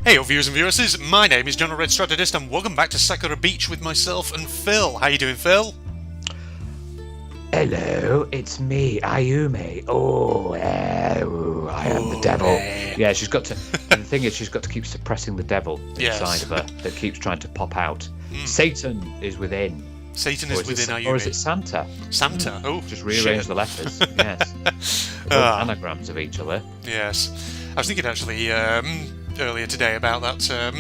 Hey, viewers and viewresses, my name is John Red Strategist and welcome back to Sakura Beach with myself and Phil. How you doing, Phil? Hello, it's me, Ayumi. I am the devil. Yeah, she's got to. And the thing is, she's got to keep suppressing the devil inside of her that keeps trying to pop out. Satan is within. Satan is within Ayumi. Or is it Santa? Santa. Oh, just rearrange the letters. Yes. Anagrams of each other. Yes. I was thinking actually earlier today about that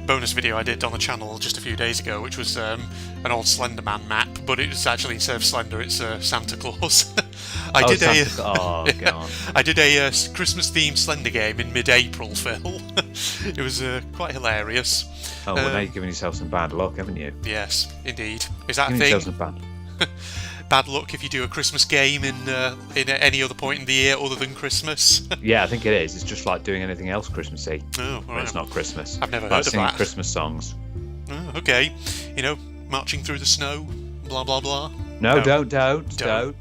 bonus video I did on the channel just a few days ago, which was an old Slender Man map, but it was actually, instead of Slender, it's Santa Claus. I did a Christmas-themed Slender game in mid-April, Phil. It was quite hilarious. Oh, well, now you've given yourself some bad luck, haven't you? Yes, indeed. Is that a thing? Yourself some bad. Bad luck if you do a Christmas game in any other point in the year other than Christmas? Yeah, I think it is. It's just like doing anything else Christmassy. Oh, right. It's not Christmas. I've never like heard of singing that. Christmas songs. Oh, okay. You know, marching through the snow, blah blah blah. No, don't.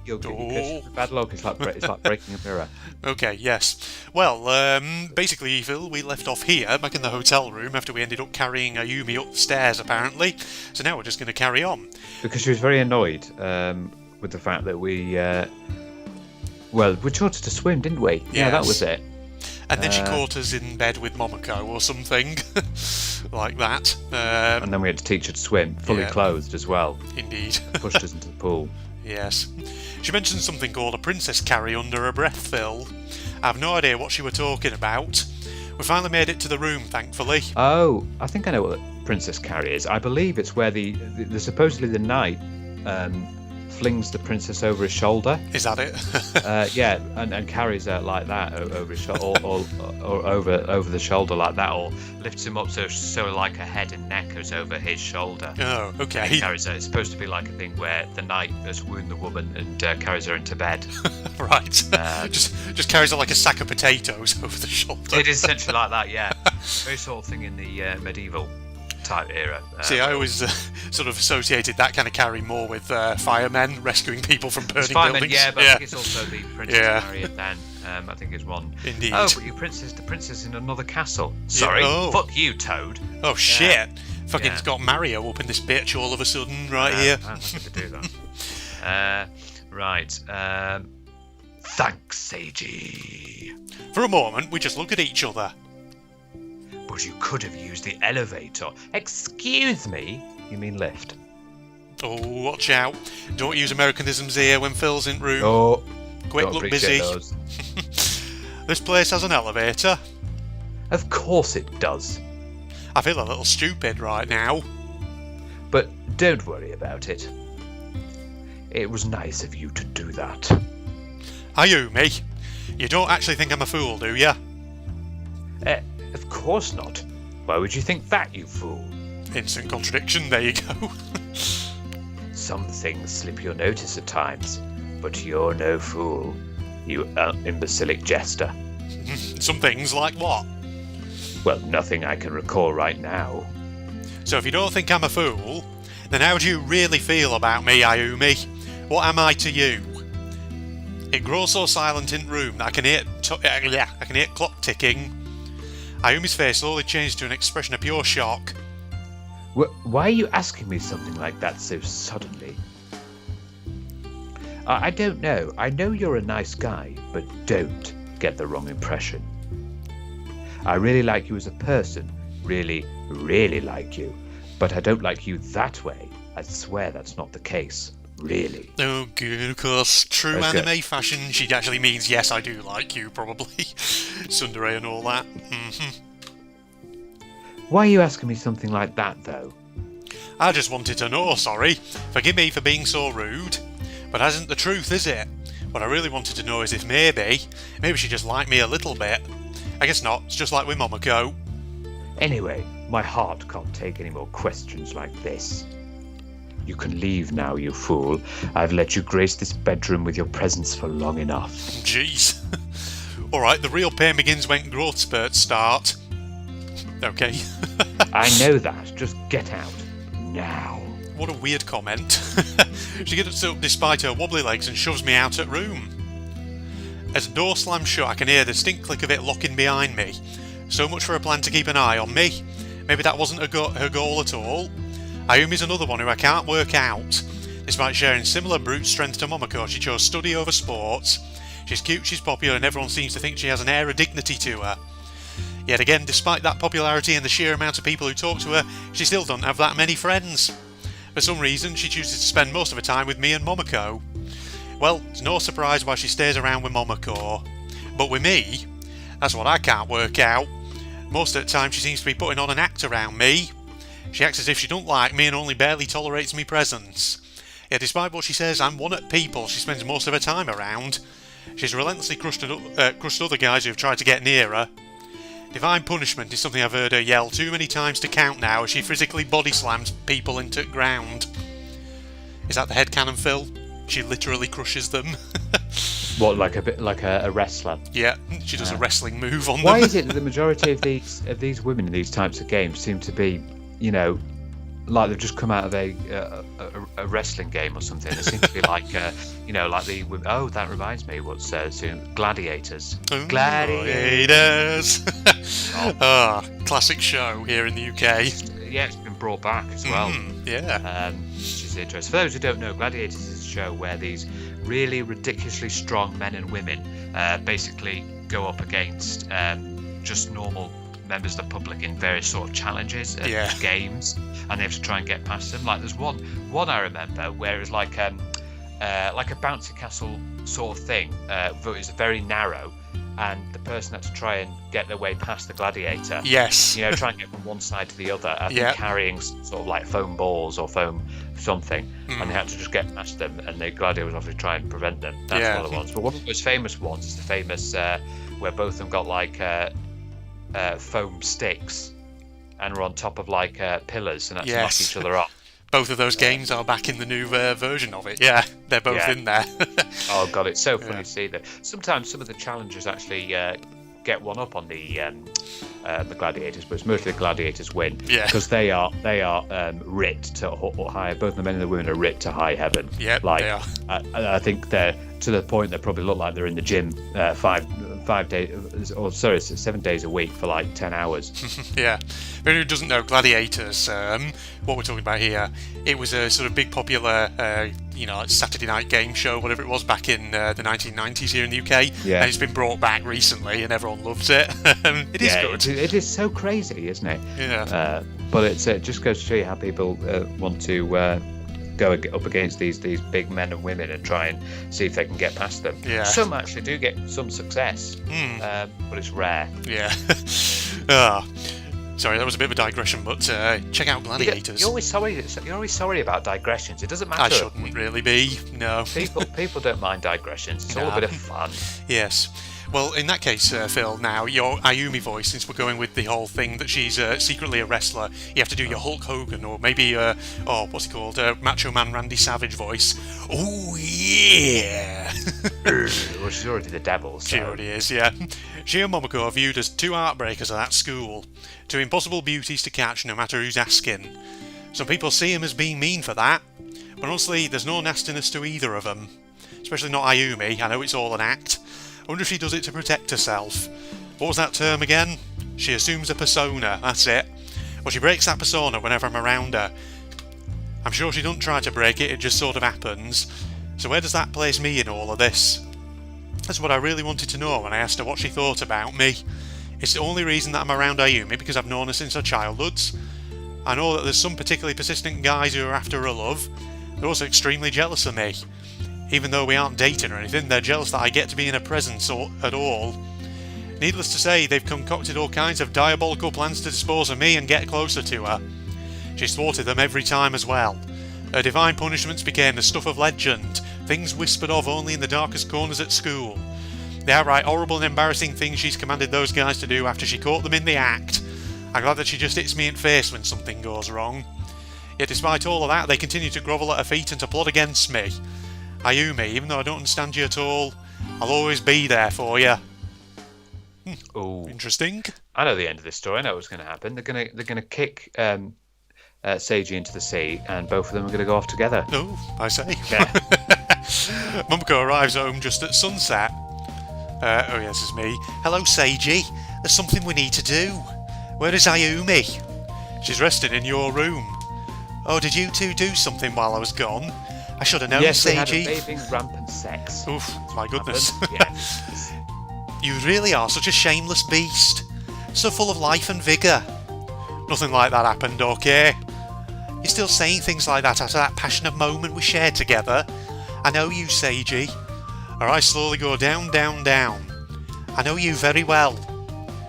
You'll Don't. bad luck. It's like breaking a mirror. Okay, yes. Well, basically, Phil, we left off here, back in the hotel room, after we ended up carrying Ayumi up the stairs, apparently. So now we're just going to carry on. Because she was very annoyed with the fact that we taught her to swim, didn't we? Yes. Yeah, that was it. And then she caught us in bed with Momoko or something, like that. And then we had to teach her to swim, fully clothed as well. Indeed. Pushed us into the pool. Yes. She mentioned something called a princess carry under her breath, Phil. I have no idea what she were talking about. We finally made it to the room, thankfully. Oh, I think I know what the princess carry is. I believe it's where the supposedly the knight flings the princess over his shoulder. Is that it? Yeah, and carries her like that over his shoulder, or over the shoulder like that, or lifts him up so like her head and neck is over his shoulder. Oh, okay. He carries her. It's supposed to be like a thing where the knight has wounded the woman and carries her into bed. Right. Just carries her like a sack of potatoes over the shoulder. It is essentially like that, yeah. Very sort of thing in the medieval type era. See, I always sort of associated that kind of carry more with firemen rescuing people from burning buildings. Yeah, but I think it's also the princess carry then. I think it's one. Indeed. Oh, but the princess in another castle. Sorry, fuck you, Toad. Oh shit! Fucking got Mario up in this bitch all of a sudden, right here. I'm happy to do that. Right. Thanks, Seiji. For a moment, we just look at each other. But you could have used the elevator. Excuse me? You mean lift? Oh, watch out. Don't use Americanisms here when Phil's in room. Oh, quick, look busy. This place has an elevator. Of course it does. I feel a little stupid right now. But don't worry about it. It was nice of you to do that. Ayumi, you don't actually think I'm a fool, do you? Of course not. Why would you think that, you fool? Instant contradiction, there you go. Some things slip your notice at times, but you're no fool, you imbecilic jester. Some things like what? Well, nothing I can recall right now. So if you don't think I'm a fool, then how do you really feel about me, Ayumi? What am I to you? It grows so silent in room that I can hear clock ticking. Ayumi's face slowly changed to an expression of pure shock. Why are you asking me something like that so suddenly? I don't know. I know you're a nice guy, but don't get the wrong impression. I really like you as a person. Really, really like you. But I don't like you that way. I swear that's not the case. Really. Oh, good, of course. True anime fashion, she actually means, yes, I do like you, probably. Tsundere and all that. Why are you asking me something like that, though? I just wanted to know, sorry. Forgive me for being so rude. But that isn't the truth, is it? What I really wanted to know is if maybe she just liked me a little bit. I guess not, it's just like with Momoko. Anyway, my heart can't take any more questions like this. You can leave now, you fool. I've let you grace this bedroom with your presence for long enough. Jeez. Alright, the real pain begins when growth spurts start. Okay. I know that. Just get out. Now. What a weird comment. She gets up despite her wobbly legs and shoves me out at room. As the door slams shut, I can hear the distinct click of it locking behind me. So much for a plan to keep an eye on me. Maybe that wasn't her goal at all. Ayumi's another one who I can't work out. Despite sharing similar brute strength to Momoko, she chose study over sports. She's cute, she's popular, and everyone seems to think she has an air of dignity to her. Yet again, despite that popularity and the sheer amount of people who talk to her, she still doesn't have that many friends. For some reason, she chooses to spend most of her time with me and Momoko. Well, it's no surprise why she stays around with Momoko. But with me, that's what I can't work out. Most of the time she seems to be putting on an act around me. She acts as if she don't like me and only barely tolerates me presence. Yet despite what she says I'm one at people she spends most of her time around, she's relentlessly crushed other guys who have tried to get near her. Divine punishment is something I've heard her yell too many times to count now as she physically body slams people into the ground. Is that the headcanon, Phil? She literally crushes them. What, like a wrestler? Yeah, she does a wrestling move on them. Why is it that the majority of these women in these types of games seem to be, like they've just come out of a wrestling game or something? They seem to be like, like the oh, that reminds me, what's soon Gladiators. Ooh, Gladiators. Classic show here in the UK. Yeah, it's been brought back as well. Yeah. Which is interesting. For those who don't know, Gladiators is a show where these really ridiculously strong men and women basically go up against just normal members of the public in various sort of challenges and games, and they have to try and get past them. Like there's one I remember where it was like a bouncy castle sort of thing, but it was very narrow, and the person had to try and get their way past the gladiator. Yes. Try and get from one side to the other, I think carrying sort of like foam balls or foam something, and they had to just get past them, and the gladiator was obviously trying to prevent them. That's one of the ones. But one of the most famous ones is the famous where both of them got like foam sticks and were on top of like pillars and had to knock each other off. Both of those games are back in the new version of it. Yeah, they're both in there. Oh god, it's so funny to see that. Sometimes some of the challengers actually get one up on the gladiators, but it's mostly the gladiators win because they are writ to high. Both the men and the women are writ to high heaven. Yeah, they are. I think they're to the point they probably look like they're in the gym 7 days a week for like 10 hours. Yeah. For anyone who doesn't know, Gladiators, what we're talking about here, it was a sort of big popular, Saturday night game show, whatever it was, back in the 1990s here in the UK. Yeah. And it's been brought back recently and everyone loves it. It is good. It is so crazy, isn't it? Yeah. But it just goes to show you how people want to go up against these big men and women and try and see if they can get past them. Yeah. Some actually do get some success, but it's rare. Yeah. Sorry, that was a bit of a digression, but check out Gladiators. You're always sorry about digressions. It doesn't matter. I shouldn't really be. No. People don't mind digressions. It's all a bit of fun. Yes. Well, in that case, Phil, now, your Ayumi voice, since we're going with the whole thing that she's secretly a wrestler, you have to do your Hulk Hogan or maybe, what's he called? Macho Man Randy Savage voice. Oh, yeah! Well, she's already the devil, so. She already is, yeah. She and Momoko are viewed as two heartbreakers at that school. Two impossible beauties to catch no matter who's asking. Some people see him as being mean for that, but honestly, there's no nastiness to either of them. Especially not Ayumi, I know it's all an act. I wonder if she does it to protect herself. What was that term again? She assumes a persona, that's it. Well, she breaks that persona whenever I'm around her. I'm sure she doesn't try to break it, it just sort of happens. So where does that place me in all of this? That's what I really wanted to know when I asked her what she thought about me. It's the only reason that I'm around Ayumi because I've known her since her childhoods. I know that there's some particularly persistent guys who are after her love. They're also extremely jealous of me. Even though we aren't dating or anything, they're jealous that I get to be in her presence at all. Needless to say, they've concocted all kinds of diabolical plans to dispose of me and get closer to her. She's thwarted them every time as well. Her divine punishments became the stuff of legend, things whispered of only in the darkest corners at school. The outright horrible and embarrassing things she's commanded those guys to do after she caught them in the act. I'm glad that she just hits me in the face when something goes wrong. Yet despite all of that, they continue to grovel at her feet and to plot against me. Ayumi, even though I don't understand you at all, I'll always be there for you. Oh, interesting. I know the end of this story. I know what's going to happen. They're going to kick Seiji into the sea, and both of them are going to go off together. Oh, I say. Yeah. Momoko arrives home just at sunset. Oh yes, it's me. Hello, Seiji. There's something we need to do. Where is Ayumi? She's resting in your room. Oh, did you two do something while I was gone? I should have known, Yes, we Seiji. had a raving rampant sex. Oof, my goodness. Yes. You really are such a shameless beast. So full of life and vigour. Nothing like that happened, okay? You're still saying things like that after that passionate moment we shared together. I know you, Seiji. Or I slowly go down, down, down. I know you very well.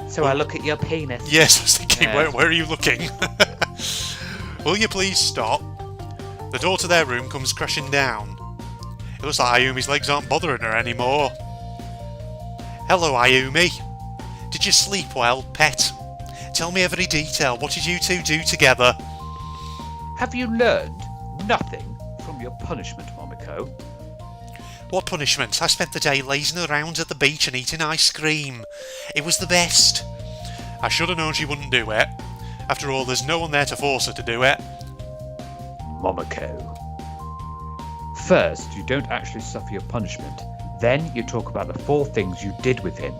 So I look at your penis. Yes, I was thinking, Yes. where are you looking? Will you please stop? The door to their room comes crashing down. It looks like Ayumi's legs aren't bothering her anymore. Hello, Ayumi. Did you sleep well, pet? Tell me every detail. What did you two do together? Have you learned nothing from your punishment, Momoko? What punishment? I spent the day lazing around at the beach and eating ice cream. It was the best. I should have known she wouldn't do it. After all, there's no one there to force her to do it. Momoko. First, you don't actually suffer your punishment. Then you talk about the 4 things you did with him.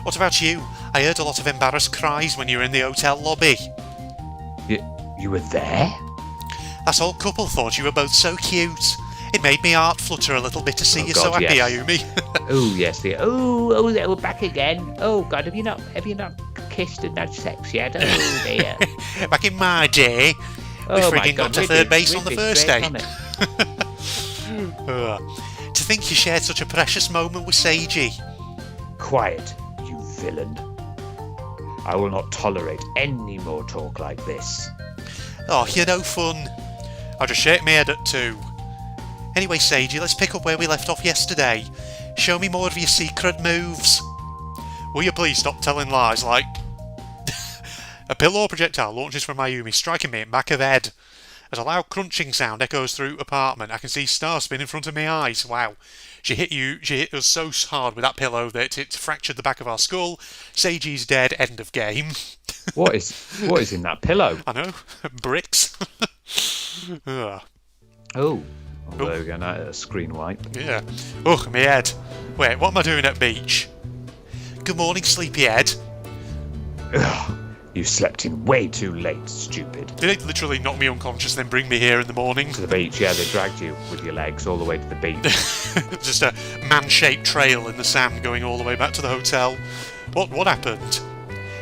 What about you? I heard a lot of embarrassed cries when you were in the hotel lobby. You were there? That whole couple thought you were both so cute. It made me heart flutter a little bit to see Oh you God, so happy, yes. Ayumi. Oh yes, we're back again. Oh God, have you not kissed and had sex yet? Oh dear. Back in my day, we Oh my frigging God, got to we'd third be- base we'd on the be first straight date. on it. To think you shared such a precious moment with Seiji. Quiet, you villain. I will not tolerate any more talk like this. Oh, you're no fun. I'll just shake my head at 2. Anyway, Seiji, let's pick up where we left off yesterday. Show me more of your secret moves. Will you please stop telling lies like... A pillow projectile launches from Ayumi, striking me in back of head. As a loud crunching sound echoes through apartment, I can see stars spin in front of my eyes. Wow. She hit us so hard with that pillow that it fractured the back of our skull. Seiji's dead, end of game. What is in that pillow? I know. Bricks. Ugh. Oh, there we go. Now a screen wipe. Yeah. Oh, my head. Wait, what am I doing at beach? Good morning, sleepyhead. Ugh, you slept in way too late, stupid. Did it literally knock me unconscious and then bring me here in the morning? To the beach, yeah, they dragged you with your legs all the way to the beach. Just a man-shaped trail in the sand going all the way back to the hotel. What happened?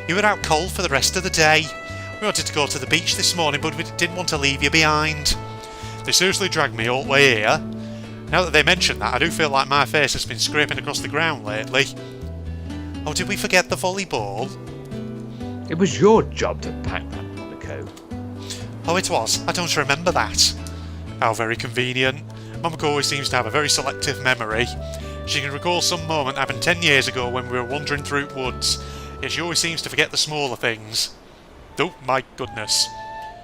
You were out cold for the rest of the day. We wanted to go to the beach this morning, but we didn't want to leave you behind. They seriously dragged me all the way here. Now that they mention that, I do feel like my face has been scraping across the ground lately. Oh, did we forget the volleyball? It was your job to pack that, Monaco. Oh, it was. I don't remember that. How very convenient. Momoko always seems to have a very selective memory. She can recall some moment happened 10 years ago when we were wandering through woods, yet she always seems to forget the smaller things. Oh, my goodness.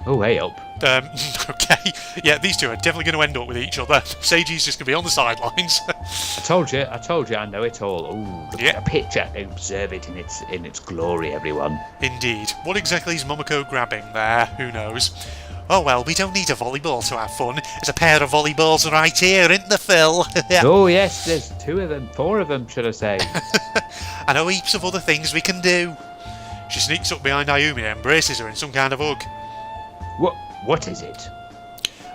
Oh, hey up. Okay. Yeah, these two are definitely going to end up with each other. Seiji's just going to be on the sidelines. I told you, I know it all. Oh, look Yeah. at the picture. Observe it in its glory, everyone. Indeed. What exactly is Momoko grabbing there? Who knows? Oh well, we don't need a volleyball to have fun. There's a pair of volleyballs right here, isn't there, Phil? Oh, yes, there's 2 of them, 4 of them, should I say. I know heaps of other things we can do. She sneaks up behind Ayumi and embraces her in some kind of hug. What is it?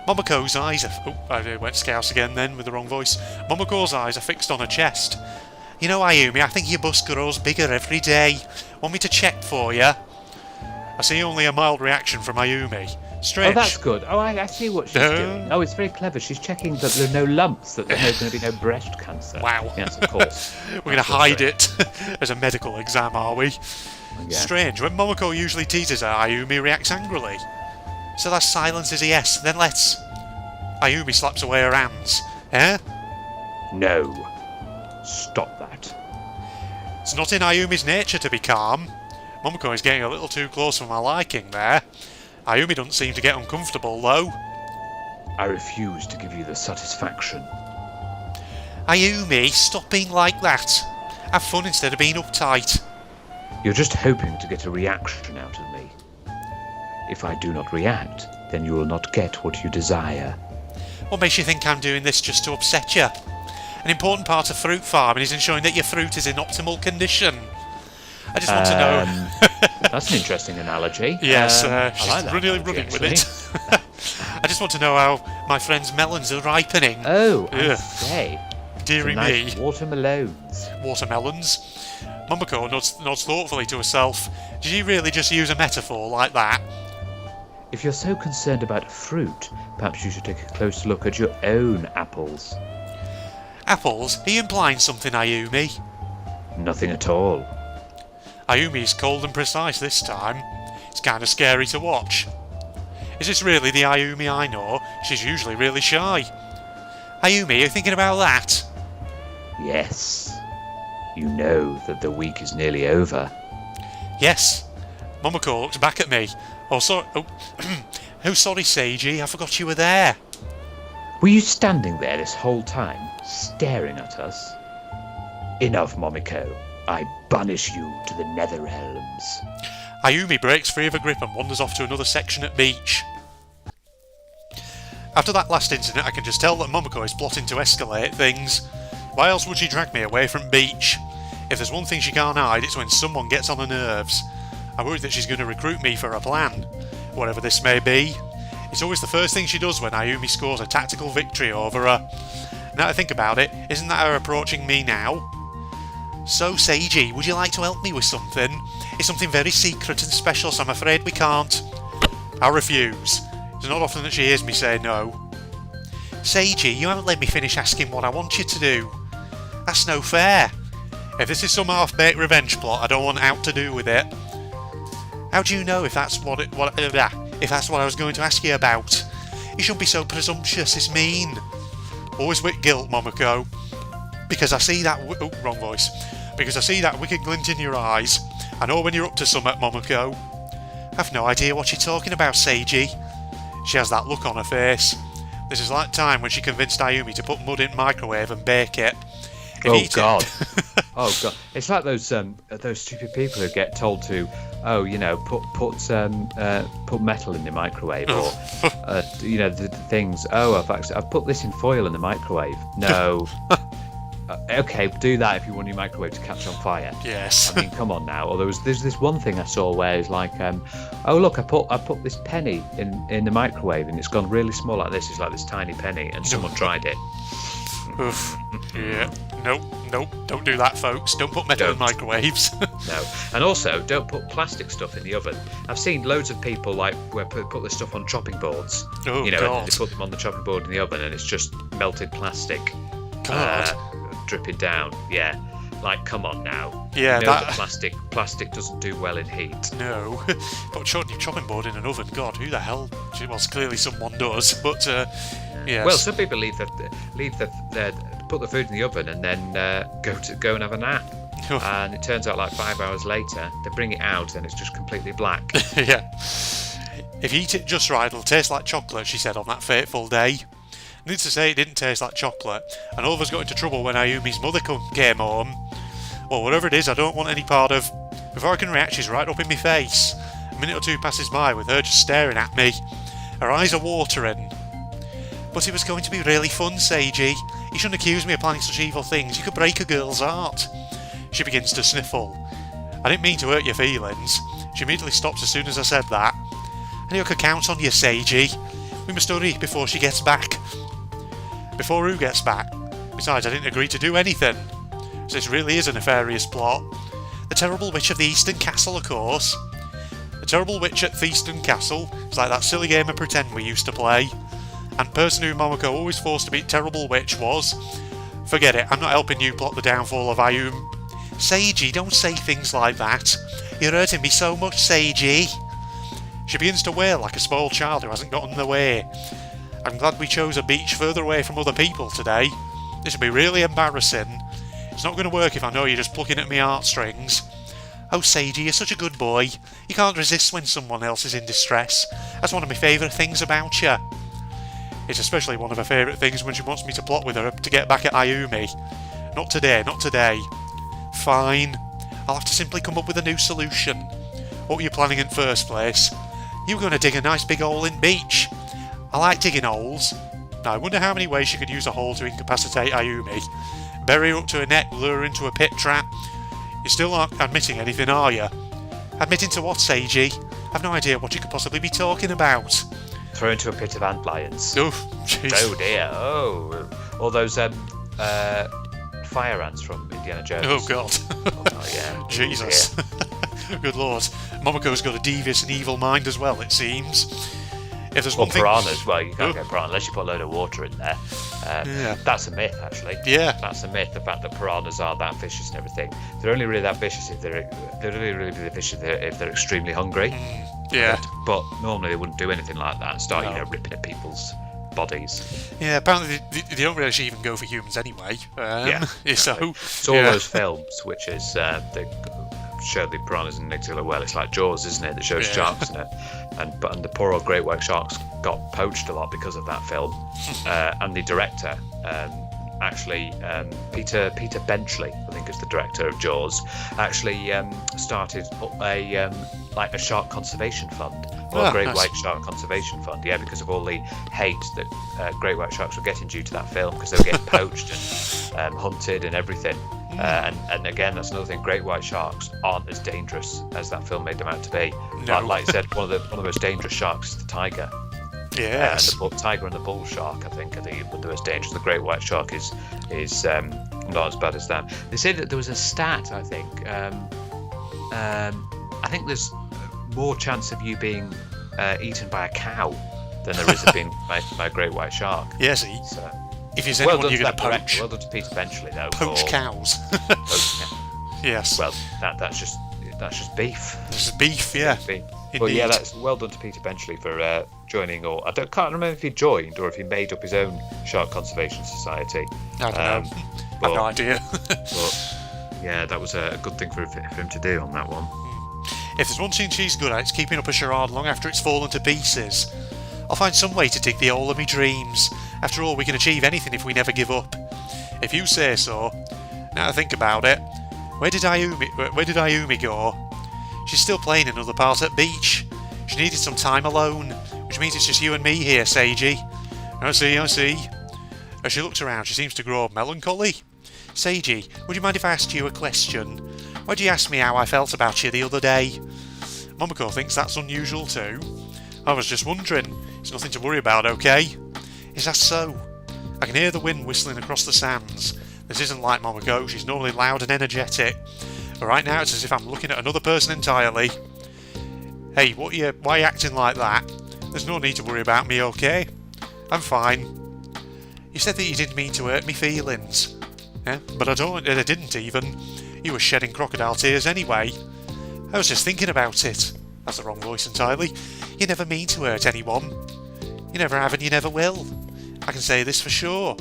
Momoko's eyes are... Oh, I went scouse again then with the wrong voice. Momoko's eyes are fixed on her chest. You know, Ayumi, I think your bust grows bigger every day. Want me to check for you? I see only a mild reaction from Ayumi. Strange. Oh, that's good. Oh, I see what she's doing. Oh, it's very clever. She's checking that there are no lumps, that there's going to be no breast cancer. Wow. Yes, of course. We're going to hide it as a medical exam, are we? Yeah. Strange. When Momoko usually teases her, Ayumi reacts angrily. So that silence is a yes. Then let's... Ayumi slaps away her hands. Eh? No. Stop that. It's not in Ayumi's nature to be calm. Momoko is getting a little too close for my liking there. Ayumi doesn't seem to get uncomfortable, though. I refuse to give you the satisfaction. Ayumi, stop being like that. Have fun instead of being uptight. You're just hoping to get a reaction out of me. If I do not react, then you will not get what you desire. What makes you think I'm doing this just to upset you? An important part of fruit farming is ensuring that your fruit is in optimal condition. I just want to know... That's an interesting analogy. Yes, I like she's that really analogy, running with actually. it. I just want to know how my friend's melons are ripening. Oh, I Ugh. say. Deary Some nice me. watermelons. Watermelons. Momoko nods thoughtfully to herself. Did you really just use a metaphor like that? If you're so concerned about fruit, perhaps you should take a closer look at your own apples. Apples? Are you implying something, Ayumi? Nothing at all. Ayumi's cold and precise this time. It's kind of scary to watch. Is this really the Ayumi I know? She's usually really shy. Ayumi, are you thinking about that? Yes. You know that the week is nearly over. Yes. Momoko looked back at me. Oh, sorry. Oh, sorry, Seiji. I forgot you were there. Were you standing there this whole time, staring at us? Enough, Momoko. I banish you to the nether realms. Ayumi breaks free of her grip and wanders off to another section at beach. After that last incident, I can just tell that Momoko is plotting to escalate things. Why else would she drag me away from beach? If there's one thing she can't hide, it's when someone gets on her nerves. I worry that she's going to recruit me for a plan, whatever this may be. It's always the first thing she does when Ayumi scores a tactical victory over her. Now I think about it, isn't that her approaching me now? So, Seiji, would you like to help me with something? It's something very secret and special, so I'm afraid we can't. I refuse. It's not often that she hears me say no. Seiji, you haven't let me finish asking what I want you to do. That's no fair. If this is some half-baked revenge plot, I don't want out to do with it. How do you know if that's what I was going to ask you about? You shouldn't be so presumptuous, it's mean. Always with guilt, Momoko. Because I see that... wrong voice. Because I see that wicked glint in your eyes. I know when you're up to something, Momoko. I've no idea what you're talking about, Seiji. She has that look on her face. This is like time when she convinced Ayumi to put mud in the microwave and bake it. Oh God! Oh God! It's like those stupid people who get told to, put metal in the microwave, or the things. Oh, I've put this in foil in the microwave. No. Okay, do that if you want your microwave to catch on fire. Yes. I mean, come on now. Or there's this one thing I saw where it's like, oh look, I put this penny in the microwave and it's gone really small like this. It's like this tiny penny, and someone tried it. Oof. Yeah. Nope. Don't do that, folks. Don't put metal in microwaves. No. And also, don't put plastic stuff in the oven. I've seen loads of people where put this stuff on chopping boards. Oh, God. They put them on the chopping board in the oven, and it's just melted plastic. God. Dripping down. Yeah. Like, come on now. Yeah, you know that plastic doesn't do well in heat. No. But your chopping board in an oven, God, who the hell? Well, clearly someone does, but yes. Well, some people put the food in the oven and then go and have a nap. And it turns out like 5 hours later, they bring it out and it's just completely black. Yeah. If you eat it just right, it'll taste like chocolate, she said on that fateful day. Needless to say, it didn't taste like chocolate, and all of us got into trouble when Ayumi's mother came home. Well, whatever it is, I don't want any part of. Before I can react, she's right up in my face. A minute or two passes by with her just staring at me. Her eyes are watering. But it was going to be really fun, Seiji. You shouldn't accuse me of planning such evil things. You could break a girl's heart. She begins to sniffle. I didn't mean to hurt your feelings. She immediately stops as soon as I said that. I knew I could count on you, Seiji. We must hurry before she gets back. Before who gets back? Besides, I didn't agree to do anything. So this really is a nefarious plot. The terrible witch of the Eastern Castle, of course. The terrible witch at Feaston Castle is like that silly game of pretend we used to play. And the person who Momoko always forced to be terrible witch was... Forget it, I'm not helping you plot the downfall of Ayumi. Seiji, don't say things like that. You're hurting me so much, Seiji. She begins to wail like a spoiled child who hasn't gotten the way. I'm glad we chose a beach further away from other people today. This will be really embarrassing. It's not going to work if I know you're just plucking at me heartstrings. Oh, Seiji, you're such a good boy. You can't resist when someone else is in distress. That's one of my favourite things about you. It's especially one of her favourite things when she wants me to plot with her to get back at Ayumi. Not today, not today. Fine. I'll have to simply come up with a new solution. What were you planning in first place? You were going to dig a nice big hole in beach. I like digging holes. Now, I wonder how many ways she could use a hole to incapacitate Ayumi. Bury her up to her neck, lure her into a pit trap. You're still not admitting anything, are you? Admitting to what, Seiji? I've no idea what you could possibly be talking about. Throw into a pit of antlions. Oh, jeez. Oh dear. Oh, all those fire ants from Indiana Jones. Oh, God. Oh, yeah. Jesus. Good Lord. Momoko's got a devious and evil mind as well, it seems. If there's one thing... piranhas. Well, you can't get piranhas unless you put a load of water in there. Yeah. That's a myth, actually. Yeah. That's a myth, the fact that piranhas are that vicious and everything. They're only really that vicious if they're really vicious if they're extremely hungry. Yeah. But normally they wouldn't do anything like that and start, ripping at people's bodies. Yeah, apparently they don't really actually even go for humans anyway. So it's all those films which is they show the piranhas in particular well. It's like Jaws, isn't it? That shows sharks in it, and the poor old great white sharks got poached a lot because of that film. And the director, actually, Peter Benchley, I think is the director of Jaws, actually started a shark conservation fund. Or a great white shark conservation fund, because of all the hate that great white sharks were getting due to that film, because they were getting poached and hunted and everything. And again, that's another thing. Great white sharks aren't as dangerous as that film made them out to be. No. Like I said, one of the most dangerous sharks is the tiger. Yes. And the tiger and the bull shark, I think, are the most dangerous. The great white shark is not as bad as that. They say that there was a stat, I think. I think there's more chance of you being eaten by a cow than there is of being by a great white shark. Yes, so, if there's anyone you're going to poach. Well done to Peter Benchley, though. Poach cows. Yes. Well, that's just beef. This is beef, yeah. Beef. But yeah, that's well done to Peter Benchley for joining, or can't remember if he joined or if he made up his own Shark Conservation Society. I don't know. I've no idea. But yeah, that was a good thing for him to do on that one. If there's one thing she's good at, it's keeping up a charade long after it's fallen to pieces. I'll find some way to dig the hole of me dreams. After all, we can achieve anything if we never give up. If you say so. Now I think about it. Where did Ayumi go? She's still playing another part at beach. She needed some time alone, which means it's just you and me here, Seiji. I see. As she looks around, she seems to grow melancholy. Seiji, would you mind if I asked you a question? Why'd you ask me how I felt about you the other day? Momoko thinks that's unusual too. I was just wondering. It's nothing to worry about, okay? Is that so? I can hear the wind whistling across the sands. This isn't like Momoko, she's normally loud and energetic. But right now it's as if I'm looking at another person entirely. Hey, why are you acting like that? There's no need to worry about me, okay? I'm fine. You said that you didn't mean to hurt me feelings. Yeah, but I didn't even. You were shedding crocodile tears anyway. I was just thinking about it. That's the wrong voice entirely. You never mean to hurt anyone. You never have and you never will. I can say this for sure.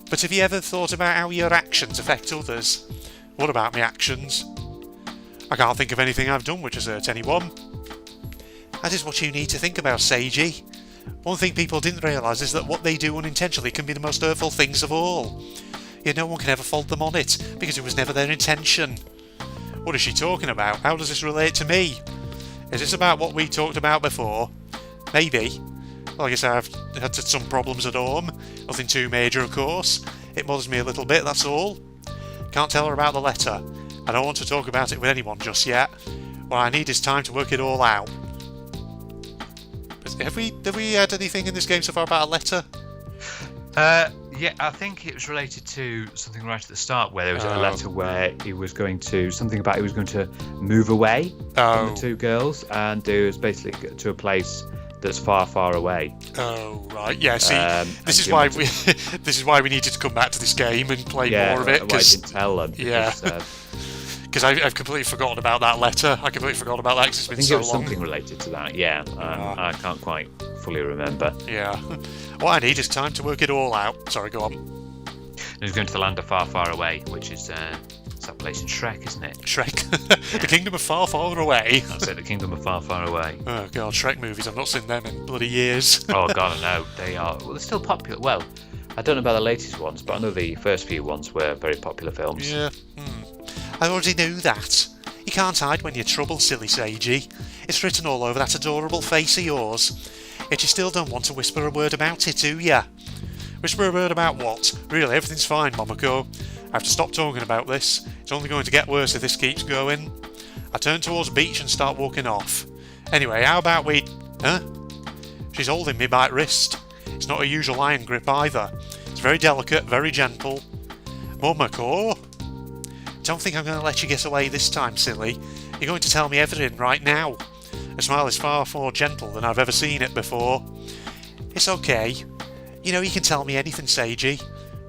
But have you ever thought about how your actions affect others? What about my actions? I can't think of anything I've done which has hurt anyone. That is what you need to think about, Seiji. One thing people didn't realise is that what they do unintentionally can be the most hurtful things of all. Yet no one can ever fault them on it, because it was never their intention. What is she talking about? How does this relate to me? Is this about what we talked about before? Maybe. Well, I guess I've had some problems at home. Nothing too major, of course. It bothers me a little bit, that's all. Can't tell her about the letter. I don't want to talk about it with anyone just yet. What I need is time to work it all out. Have we had anything in this game so far about a letter? Yeah, I think it was related to something right at the start where there was a letter where he was going to move away from the two girls, and it was basically to a place that's far, far away. Oh right, yeah. See, this is why we needed to come back to this game and play more of it. Because I didn't tell them. Because I've completely forgotten about that letter. I completely forgot about that because it's been so long. I think it was something related to that. Yeah, I can't quite fully remember. Yeah. What I need is time to work it all out. Sorry, go on. He was going to the land of far, far away, which is it's that place in Shrek, isn't it? Shrek. The Kingdom of Far, Far Away. That's it, the Kingdom of Far, Far Away. Oh god, Shrek movies. I've not seen them in bloody years. Oh god, I know. They are. Well, they're still popular. Well, I don't know about the latest ones, but I know the first few ones were very popular films. Yeah. I already knew that. You can't hide when you're troubled, silly Seiji. It's written all over that adorable face of yours. Yet you still don't want to whisper a word about it, do ya? Whisper a word about what? Really, everything's fine, Momoko. I have to stop talking about this. It's only going to get worse if this keeps going. I turn towards the beach and start walking off. Anyway, how about we... Huh? She's holding me by the wrist. It's not a usual iron grip either. It's very delicate, very gentle. Momoko? Don't think I'm going to let you get away this time, silly. You're going to tell me everything right now. Her smile is far more gentle than I've ever seen it before. It's okay. You know you can tell me anything, Seiji.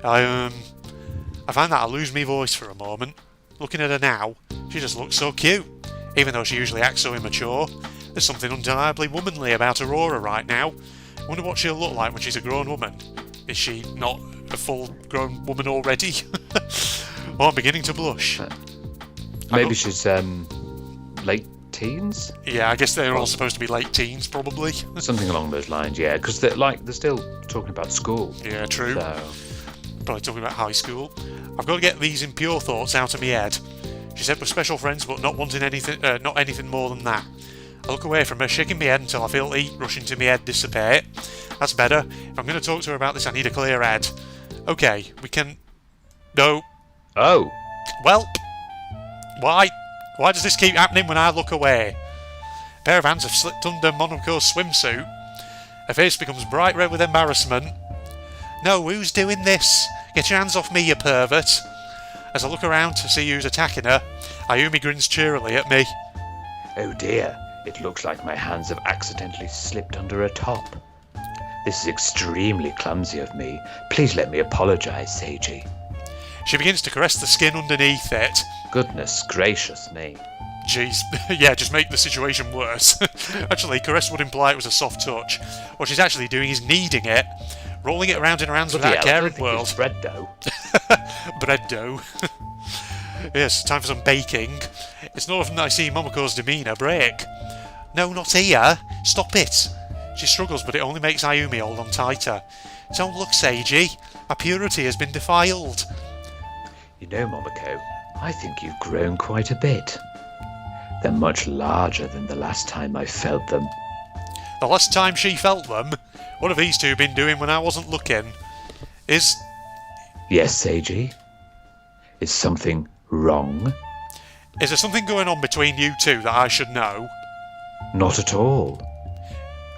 I find that I lose my voice for a moment. Looking at her now, she just looks so cute. Even though she usually acts so immature, there's something undeniably womanly about Aurora right now. I wonder what she'll look like when she's a grown woman. Is she not a full-grown woman already? Oh, I'm beginning to blush. Maybe she's late teens? Yeah, I guess they're all supposed to be late teens, probably. Something along those lines, yeah. Because they're still talking about school. Yeah, true. So... Probably talking about high school. I've got to get these impure thoughts out of my head. She said we're special friends, but not wanting anything, not anything more than that. I look away from her, shaking my head until I feel heat rushing to my head dissipate. That's better. If I'm going to talk to her about this, I need a clear head. Okay, we can... No. Oh. Welp. Why does this keep happening when I look away? A pair of hands have slipped under Monaco's swimsuit. Her face becomes bright red with embarrassment. No, who's doing this? Get your hands off me, you pervert. As I look around to see who's attacking her, Ayumi grins cheerily at me. Oh dear, it looks like my hands have accidentally slipped under her top. This is extremely clumsy of me. Please let me apologise, Seiji. She begins to caress the skin underneath it. Goodness gracious me. Jeez, yeah, just make the situation worse. Actually, caress would imply it was a soft touch. What she's actually doing is kneading it, rolling it around in her hands without a care in the world. It's bread dough. Bread dough. Yes, time for some baking. It's not often that I see Momoko's demeanour break. No, not here. Stop it. She struggles, but it only makes Ayumi hold on tighter. Don't look, Seiji. Our purity has been defiled. You know, Momoko, I think you've grown quite a bit. They're much larger than the last time I felt them. The last time she felt them? What have these two been doing when I wasn't looking? Is... Yes, Seiji? Is something wrong? Is there something going on between you two that I should know? Not at all.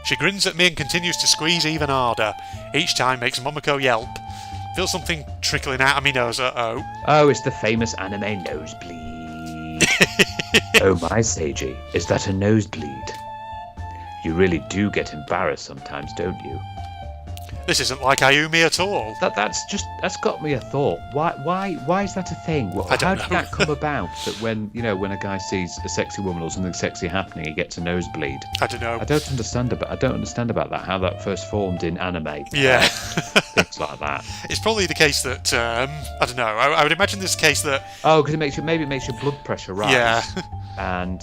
She grins at me and continues to squeeze even harder. Each time makes Momoko yelp. Feel something trickling out of me nose, uh-oh. Oh, it's the famous anime nosebleed. Oh my, Seiji, is that a nosebleed? You really do get embarrassed sometimes, don't you? This isn't like Ayumi at all. That's got me a thought. Why is that a thing? I don't How did know. that come about? That when a guy sees a sexy woman or something sexy happening, he gets a nosebleed. I don't know. I don't understand about that. How that first formed in anime. Yeah. Things like that. It's probably the case that, I don't know, I would imagine this case that... Oh, because it makes your blood pressure rise. Yeah. And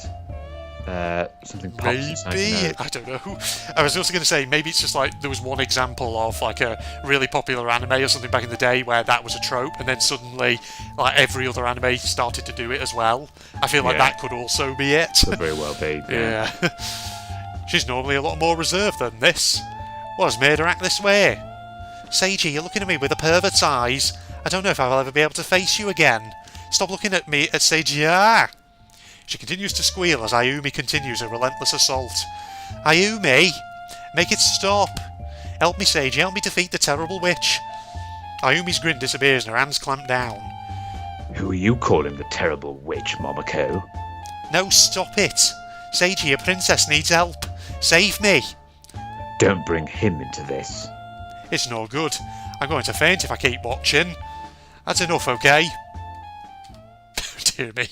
something pops inside your Maybe, nose. I don't know. I was also going to say, maybe it's just like there was one example of like a really popular anime or something back in the day where that was a trope, and then suddenly like every other anime started to do it as well. I feel like that could also be it. Could very well be. Yeah. She's normally a lot more reserved than this. What has made her act this way? Seiji, you're looking at me with a pervert's eyes. I don't know if I'll ever be able to face you again. Stop looking at me at Seiji. Ah! She continues to squeal as Ayumi continues her relentless assault. Ayumi! Make it stop! Help me, Seiji, help me defeat the terrible witch! Ayumi's grin disappears and her hands clamp down. Who are you calling the terrible witch, Momoko? No, stop it! Seiji, your princess needs help! Save me! Don't bring him into this. It's no good. I'm going to faint if I keep watching. That's enough, okay? Dear me.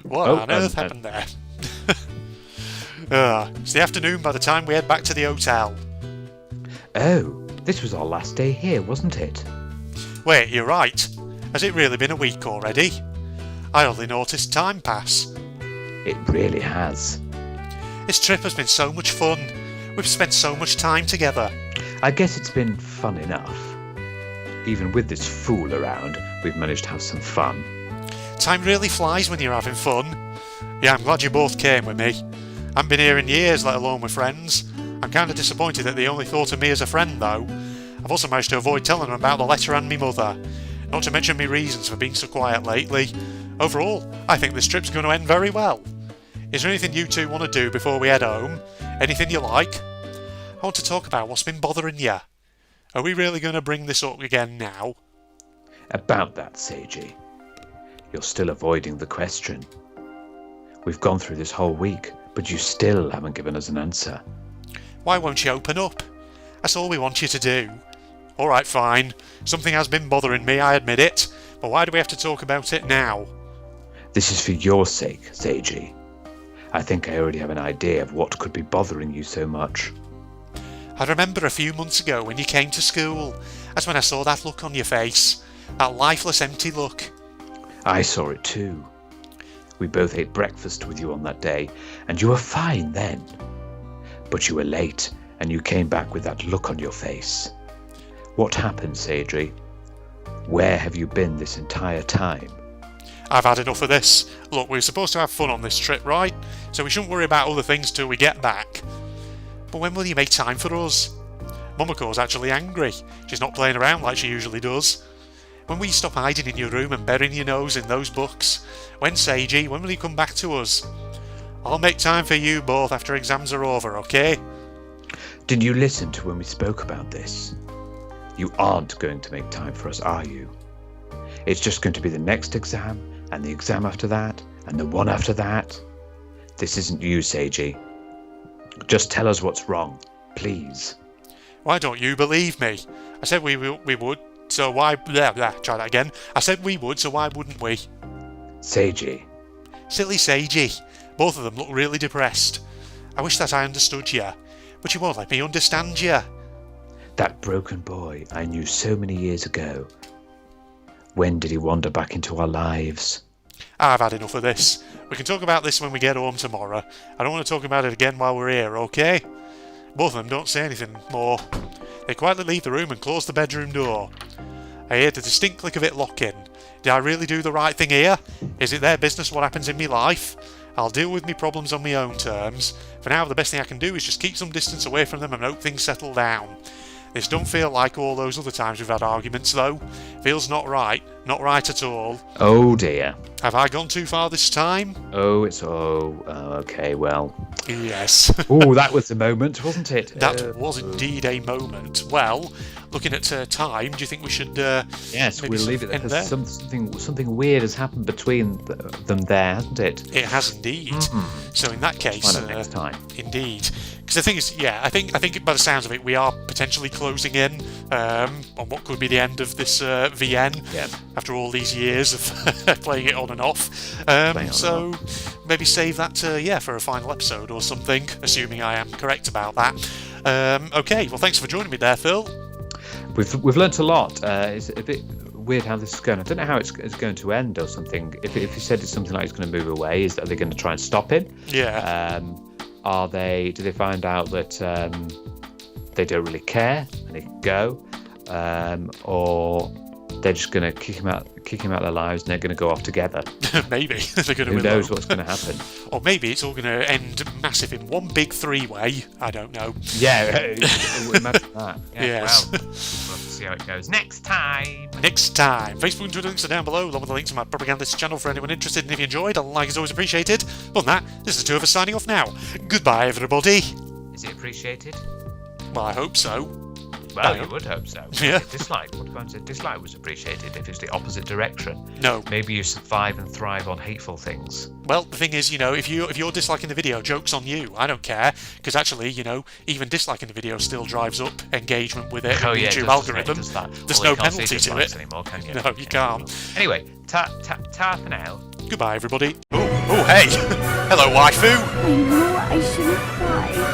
What on earth happened there? It's the afternoon by the time we head back to the hotel. Oh, this was our last day here, wasn't it? Wait, you're right. Has it really been a week already? I only noticed time pass. It really has. This trip has been so much fun. We've spent so much time together. I guess it's been fun enough. Even with this fool around, we've managed to have some fun. Time really flies when you're having fun. Yeah, I'm glad you both came with me. I haven't been here in years, let alone with friends. I'm kind of disappointed that they only thought of me as a friend, though. I've also managed to avoid telling them about the letter and me mother. Not to mention me reasons for being so quiet lately. Overall, I think this trip's going to end very well. Is there anything you two want to do before we head home? Anything you like? I want to talk about what's been bothering you. Are we really going to bring this up again now? About that, Seiji. You're still avoiding the question. We've gone through this whole week, but you still haven't given us an answer. Why won't you open up? That's all we want you to do. Alright, fine. Something has been bothering me, I admit it. But why do we have to talk about it now? This is for your sake, Seiji. I think I already have an idea of what could be bothering you so much. I remember a few months ago when you came to school. That's when I saw that look on your face. That lifeless, empty look. I saw it too. We both ate breakfast with you on that day, and you were fine then. But you were late, and you came back with that look on your face. What happened, Seiji? Where have you been this entire time? I've had enough of this. Look, we're supposed to have fun on this trip, right? So we shouldn't worry about other things till we get back. But when will you make time for us? Momoko's actually angry. She's not playing around like she usually does. When will you stop hiding in your room and burying your nose in those books? When, Seiji? When will you come back to us? I'll make time for you both after exams are over, okay? Did you listen to when we spoke about this? You aren't going to make time for us, are you? It's just going to be the next exam, and the exam after that, and the one after that. This isn't you, Seiji. Just tell us what's wrong, please. Why don't you believe me? I said we would, so why... Try that again. I said we would, so why wouldn't we? Seiji. Silly Seiji. Both of them look really depressed. I wish that I understood you, but you won't let me understand you. That broken boy I knew so many years ago. When did he wander back into our lives? I've had enough of this. We can talk about this when we get home tomorrow. I don't want to talk about it again while we're here, okay? Both of them don't say anything more. They quietly leave the room and close the bedroom door. I heard the distinct click of it locking. Did I really do the right thing here? Is it their business what happens in me life? I'll deal with me problems on my own terms. For now, the best thing I can do is just keep some distance away from them and hope things settle down. This don't feel like all those other times we've had arguments, though. Feels not right. Not right at all. Oh dear. Have I gone too far this time? Okay, well. Yes. Oh, that was the moment, wasn't it? That was indeed a moment. Well, looking at time, do you think we should yes, maybe we'll leave it there, end there? because something weird has happened between them there, hasn't it? It has indeed. So in that case, Find out next time. Indeed. Because the thing is, yeah, I think by the sounds of it, we are potentially closing in on what could be the end of this VN after all these years of playing it on and off. So maybe save that for a final episode or something, assuming I am correct about that. Okay, well, thanks for joining me there, Phil. We've learnt a lot. It's a bit weird how this is going. I don't know how it's going to end or something. If you said it's something like it's going to move away, are they going to try and stop it? Yeah. Do they find out that they don't really care and they can go, or they're just going to kick him out of their lives and they're going to go off together? Maybe they're going to. Who knows what's going to happen? Or maybe it's all going to end massive in one big three-way. I don't know. Yeah, imagine that. Yeah, yes. Well, we'll see how it goes next time. Facebook and Twitter links are down below, along with the links to my propagandist channel for anyone interested. And if you enjoyed, a like is always appreciated. Other than that, this is the two of us signing off now. Goodbye, everybody. Is it appreciated? Well, I hope so. Well, you would hope so. Yeah. Dislike. What if a dislike was appreciated if it's the opposite direction? No. Maybe you survive and thrive on hateful things. Well, the thing is, if you're disliking the video, joke's on you. I don't care, because actually, even disliking the video still drives up engagement with it. Oh, the yeah, YouTube it algorithm. does that. There's Although no you can't penalty see to it. anymore, can you? No, you can't. Anyway, ta for now. Goodbye, everybody. Oh, hey. Hello, waifu. I know I shouldn't cry.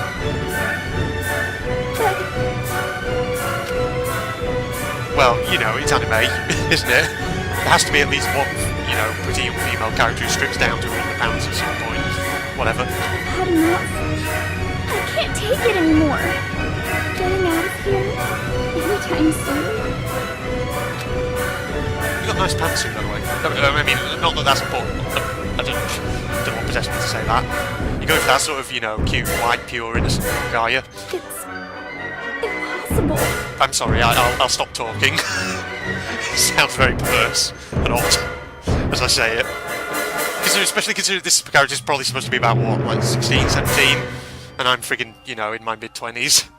Well, it's anime, isn't it? There has to be at least one, pretty young female character who strips down to 100 pounds at some point. Whatever. I've had enough. I can't take it anymore. Getting out of here anytime soon. You got nice pantsuit, by the way. I mean, not that that's important. I don't know what possessed me to say that. You go for that sort of, cute, white, pure, innocent look, are you? It's impossible. I'm sorry, I'll stop talking. Sounds very perverse and odd as I say it. Especially considering this character is probably supposed to be about, what, like 16, 17? And I'm friggin', you know, in my mid-20s.